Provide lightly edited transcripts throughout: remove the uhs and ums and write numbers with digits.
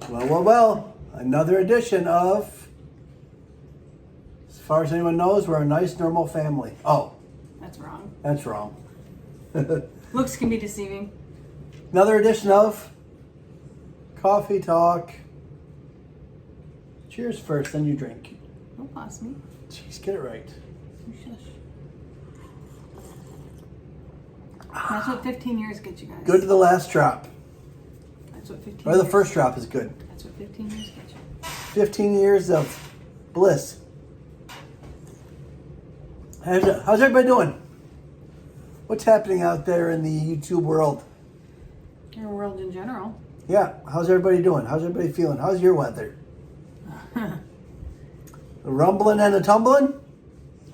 Well. Another edition of, as far as anyone knows, we're a nice, normal family. Oh. That's wrong. That's wrong. Looks can be deceiving. Another edition of Coffee Talk. Cheers first, then you drink. Don't boss me. Jeez, get it right. You shush. That's what 15 years gets you guys. Good to the last drop. That's what 15 Or years. the first drop is good. That's what 15 years gets you. 15 years of bliss. How's everybody doing? What's happening out there in the YouTube world? Your world in general. Yeah, how's everybody doing? How's everybody feeling? How's your weather? The rumbling and the tumbling?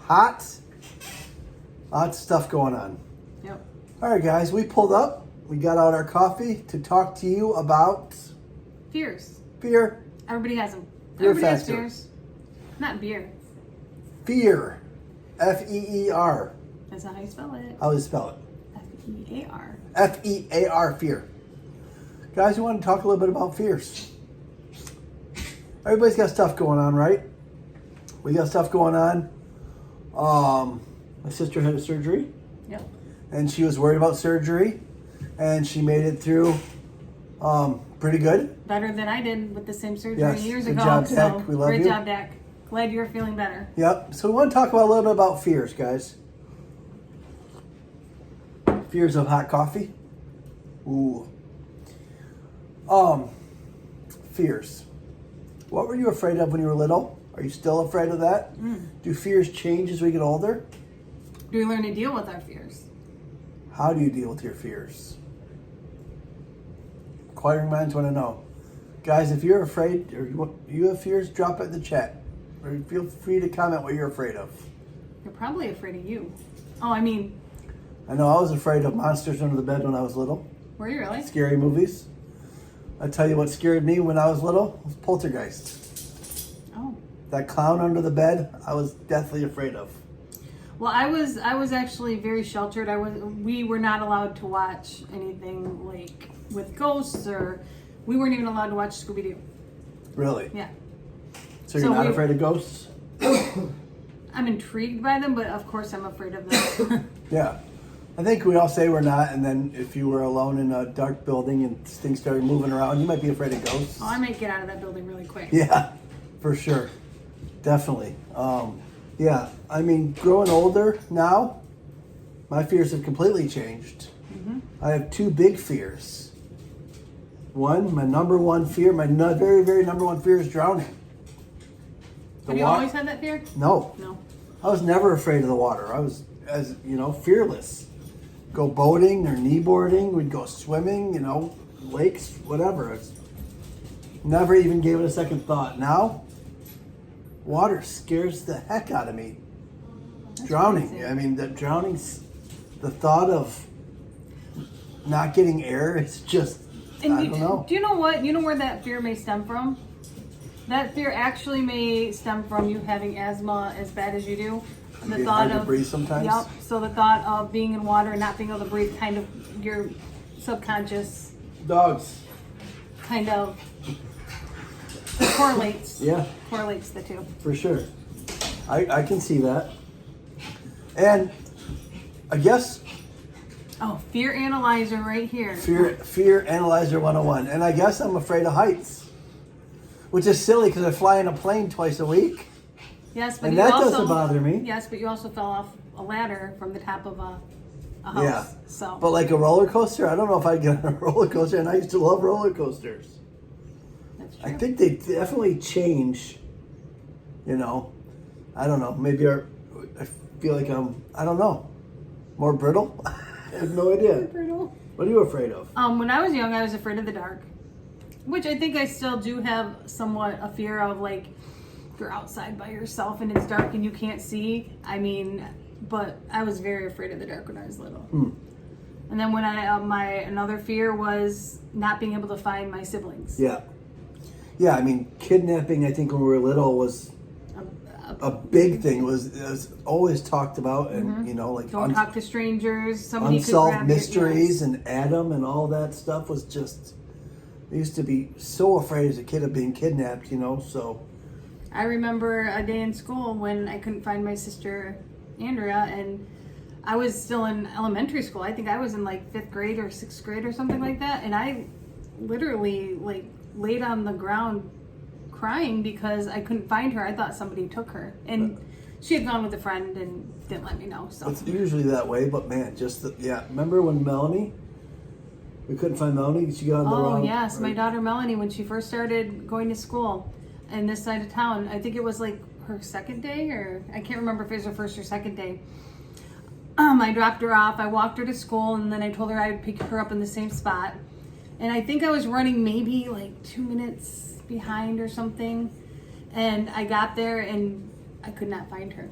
Hot? Lots of stuff going on. Yep. All right, guys, we pulled up. We got out our coffee to talk to you about Fears. fear. Everybody has them. Fear Everybody has factor. fears. Not beer. Fear. F-E-E-R. That's not how you spell it. How do you spell it? F-E-A-R. F-E-A-R, fear. Guys, we want to talk a little bit about fears. Everybody's got stuff going on, right? We got stuff going on. My sister had a surgery, Yep. and she was worried about surgery, and she made it through pretty good. Better than I did with the same surgery Yes, years good ago. job, so Dak. We love great you. job, Dak. Glad you're feeling better. Yep. So we want to talk about a little bit about fears, guys. Fears of hot coffee. Ooh. Fears. What were you afraid of when you were little? Are you still afraid of that? Do fears change as we get older? Do we learn to deal with our fears? How do you deal with your fears? Inquiring minds want to know. Guys, if you're afraid or you have fears, drop it in the chat. Or feel free to comment what you're afraid of. You're probably afraid of you. Oh, I mean, I know I was afraid of monsters under the bed when I was little. were you really? Scary movies. I tell you what scared me when I was little was Poltergeist. Oh. That clown under the bed, I was deathly afraid of. Well, I was actually very sheltered. We were not allowed to watch anything like with ghosts, or we weren't even allowed to watch Scooby-Doo. Really? Yeah. So you're not afraid of ghosts? I'm intrigued by them, but of course I'm afraid of them. Yeah. I think we all say we're not, and then if you were alone in a dark building and things started moving around, you might be afraid of ghosts. Oh, I might get out of that building really quick. Yeah, for sure. Definitely. Yeah, I mean, growing older now, my fears have completely changed. Mm-hmm. I have two big fears. One, my number one fear, very, very number one fear is drowning. Have you always had that fear? No. No. I was never afraid of the water. I was, fearless. Go boating or kneeboarding. We'd go swimming, lakes, whatever. Never even gave it a second thought. Now, water scares the heck out of me. That's Drowning. crazy. I mean, the thought of not getting air is just, I don't know. Do you know what? You know where that fear may stem from? That fear actually may stem from you having asthma as bad as you do. The Being thought hard to of breathe sometimes? Yep. So the thought of being in water and not being able to breathe, kind of your subconscious, Dogs. kind of correlates. Yeah. Correlates the two. For sure. I can see that. And I guess Oh, fear analyzer right here. Fear Analyzer 101. And I guess I'm afraid of heights. Which is silly because I fly in a plane twice a week. Yes, but And you that also, doesn't bother me. Yes, but you also fell off a ladder from the top of a house. Yeah. So. But like a roller coaster, I don't know if I'd get on a roller coaster, and I used to love roller coasters. That's true. I think they definitely change, I don't know, maybe I feel like I don't know, more brittle? I have no idea. Brittle. What are you afraid of? When I was young, I was afraid of the dark, which I think I still do have somewhat a fear of, like, if you're outside by yourself and it's dark and you can't see. But I was very afraid of the dark when I was little. And then when another fear was not being able to find my siblings. Yeah. Yeah, I mean, kidnapping, I think when we were little was a big thing. It was always talked about, and like Don't talk to strangers. Somebody unsolved could grab mysteries you. and Adam and all that stuff was just, I used to be so afraid as a kid of being kidnapped, so. I remember a day in school when I couldn't find my sister Andrea, and I was still in elementary school. I think I was in like 5th grade or 6th grade or something like that, and I literally like laid on the ground crying because I couldn't find her. I thought somebody took her, and she had gone with a friend and didn't let me know. So it's usually that way, but man, remember when Melanie? We couldn't find Melanie. She got on the wrong. Oh yes, right? my daughter Melanie, when she first started going to school in this side of town, I think it was like her 2nd day, or I can't remember if it was her 1st or 2nd day. I dropped her off. I walked her to school, and then I told her I would pick her up in the same spot. And I think I was running maybe like 2 minutes behind or something. And I got there, and I could not find her.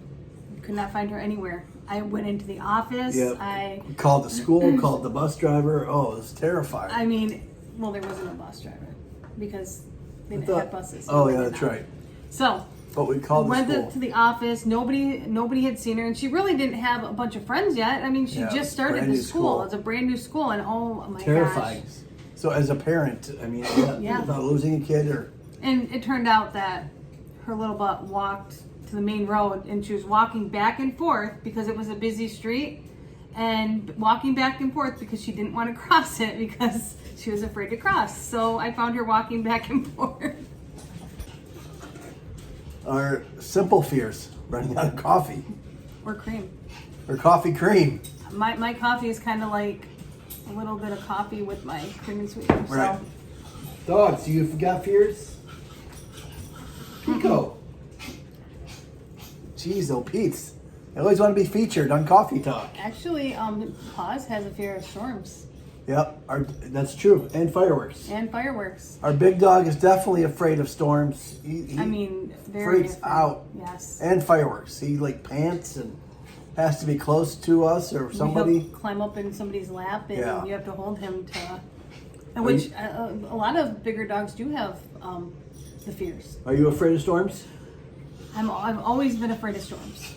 Could not find her anywhere. I went into the office. Yep. I called the school, called the bus driver. Oh, it was terrifying. I mean, well, there wasn't a bus driver because they didn't have buses. Oh, yeah, that's right. So, but we called the school. Went to the office. Nobody had seen her, and she really didn't have a bunch of friends yet. I mean, she just started the school. It's a brand new school, and oh my terrifying. gosh. So as a parent, I mean, without losing a kid or. And it turned out that her little butt walked to the main road, and she was walking back and forth because it was a busy street, and walking back and forth because she didn't want to cross it because she was afraid to cross. So I found her walking back and forth. Our simple fears, running out of coffee. Or cream. Or coffee cream. My coffee is kind of like a little bit of coffee with my cream and sweetener. Right. So. Dogs, you've got fears? Pico. Jeez, oh, Pete's. I always want to be featured on Coffee Talk. Actually, Paws has a fear of storms. Yep, that's true. And fireworks. And fireworks. Our big dog is definitely afraid of storms. He very freaks out. Yes. And fireworks. He pants and has to be close to us or somebody. He'll climb up in somebody's lap, and you have to hold him to. Which a lot of bigger dogs do have the fears. Are you afraid of storms? I've always been afraid of storms.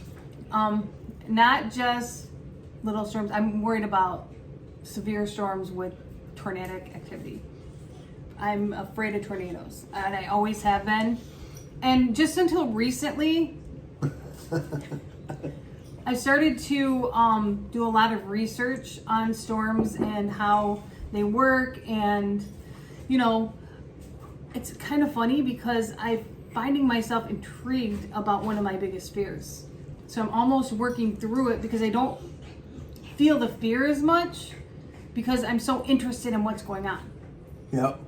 Not just little storms. I'm worried about severe storms with tornadic activity. I'm afraid of tornadoes, and I always have been. And just until recently, I started to do a lot of research on storms and how they work, and it's kind of funny because I'm finding myself intrigued about one of my biggest fears. So I'm almost working through it because I don't feel the fear as much because I'm so interested in what's going on. Yep.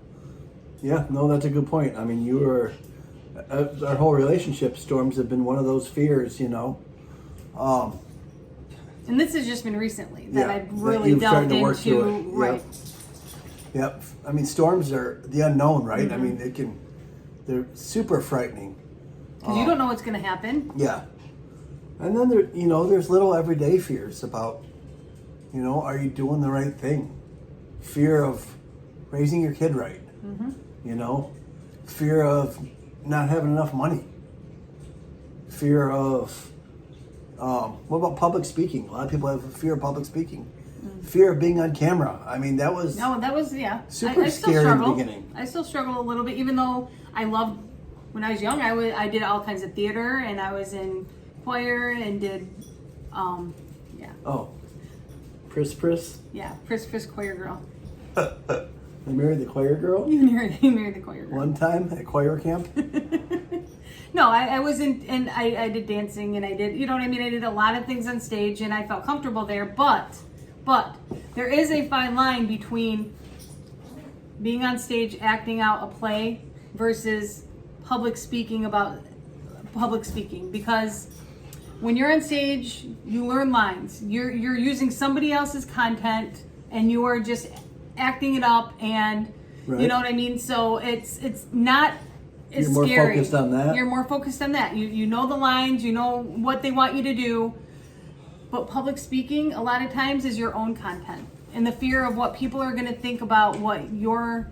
Yeah, no, that's a good point. I mean, our whole relationship, storms have been one of those fears, And this has just been recently that I've really delved into. Right. Yep. I mean, storms are the unknown, right? Mm-hmm. I mean, they're super frightening. Because you don't know what's going to happen. Yeah. And then there's little everyday fears about, are you doing the right thing? Fear of raising your kid right. Mm-hmm. Fear of not having enough money. Fear of, what about public speaking? A lot of people have a fear of public speaking. Mm-hmm. Fear of being on camera. I mean, that was super scary in the beginning. I still struggle a little bit, even though I loved, when I was young, I did all kinds of theater, and I was in choir and did, Oh, Pris? Yeah, Pris choir girl. You married the choir girl? You married the choir girl. One time at choir camp? No, I wasn't, and I did dancing, and I did, I did a lot of things on stage, and I felt comfortable there, but there is a fine line between being on stage, acting out a play, versus public speaking, because when you're on stage, you learn lines. You're using somebody else's content, and you are just acting it up, and right. You know what I mean? So it's not as scary. You're more focused on that? You're more focused on that. You know the lines, you know what they want you to do. But public speaking, a lot of times, is your own content. And the fear of what people are going to think about what you're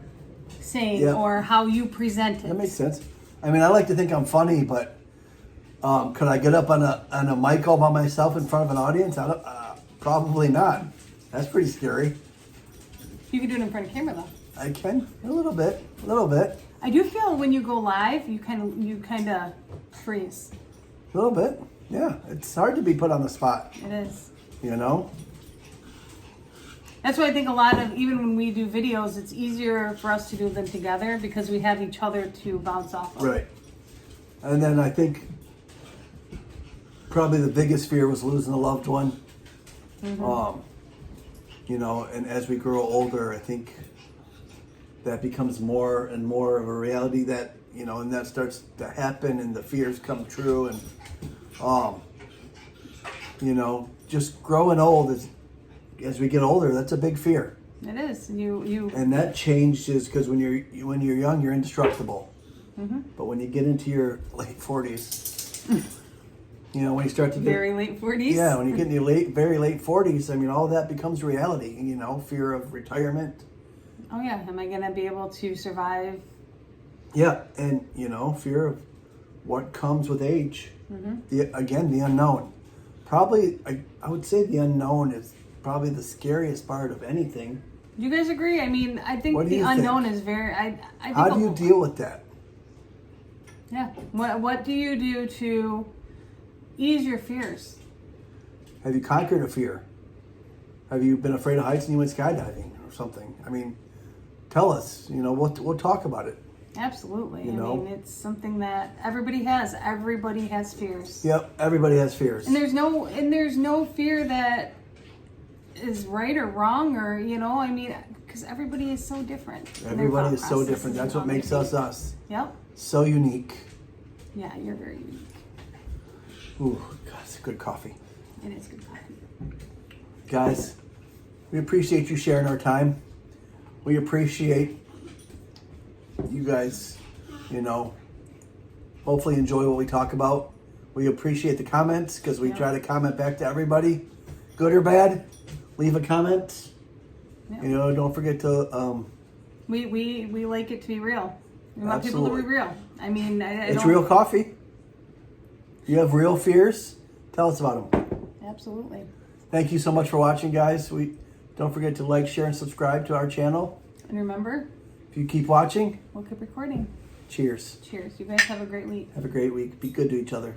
saying or how you present it. That makes sense. I mean, I like to think I'm funny, but could I get up on a mic all by myself in front of an audience? Probably not. That's pretty scary. You can do it in front of camera, though. I can a little bit. I do feel when you go live, you kind of freeze. A little bit. Yeah, it's hard to be put on the spot. It is. You know? That's why I think a lot of, even when we do videos, it's easier for us to do them together because we have each other to bounce off of. Right. And then I think probably the biggest fear was losing a loved one. Mm-hmm. You know, and as we grow older, I think that becomes more and more of a reality that, you know, and that starts to happen and the fears come true. And, you know, just growing old is, as we get older, that's a big fear. It is. You. And that changes because when you're young, you're indestructible. Mm-hmm. But when you get into your late 40s, you know, when you start to get Very late 40s. Yeah, when you get in your very late 40s, I mean, all of that becomes reality. You know, fear of retirement. Oh yeah, am I gonna be able to survive? Yeah, and you know, fear of what comes with age. Mm-hmm. The unknown. Probably, I would say the unknown is probably the scariest part of anything. Do you guys agree? I mean, I think What do the you unknown think? is very. I think How do you deal with that? Yeah. What do you do to ease your fears? Have you conquered a fear? Have you been afraid of heights and you went skydiving or something? I mean, tell us. You know, we'll talk about it. Absolutely. You I know? mean, it's something that everybody has. Everybody has fears. Yep, everybody has fears. And there's no fear that is right or wrong, or you know, I mean, because everybody is so different. Everybody is so different. That's what makes us us. Yep. So unique. Yeah, you're very unique. Ooh, God, it's good coffee. It is good coffee. Guys, we appreciate you sharing our time. We appreciate you guys, you know, hopefully enjoy what we talk about. We appreciate the comments because we try to comment back to everybody. Good or bad, leave a comment. Yeah. You know, don't forget to... We like it to be real. We want people to Absolutely. be real. I mean, it's real coffee. You have real fears? Tell us about them. Absolutely. Thank you so much for watching, guys. Don't forget to like, share, and subscribe to our channel. And remember, If you keep watching, we'll keep recording. cheers. Cheers. You guys have a great week. Have a great week. Be good to each other.